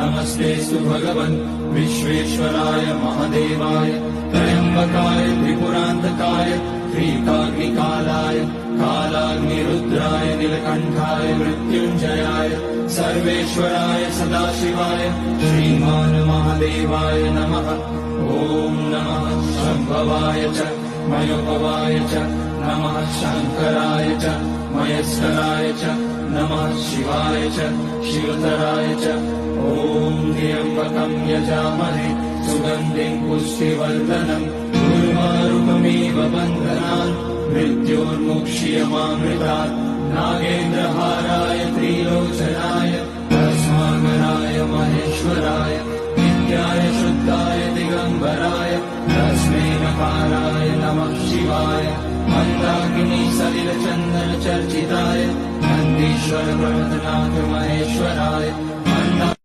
नमस्तेऽस्तु भगवन् विश्वेश्वराय महादेवाय त्र्यम्बकाय त्रिपुरान्तकाय त्रिकाग्निकालाय कालाग्निरुद्राय नीलकण्ठाय मृत्युञ्जयाय सर्वेश्वराय सदाशिवाय श्रीमान् महादेवाय नमः। ॐ नमः शम्भवाय च मयोपवाय च नमः शङ्कराय च मयस्कराय च नमः शिवाय च शिवतराय च। ॐ त्र्यम्बकं यजामहे सुगन्धिं पुष्टिवर्धनम् उर्वारुकमिव बन्धनान् मृत्योर्मुक्ष्यमामृतात्। नागेन्द्रहाराय त्रिलोचनाय भस्माङ्गराय महेश्वराय नित्याय शुद्धाय दिगम्बराय तस्मै नकाराय नमः शिवाय। मन्दाकिनी सलिलचन्दन चर्चिताय नन्दीश्वर प्रमथनाथ महेश्वराय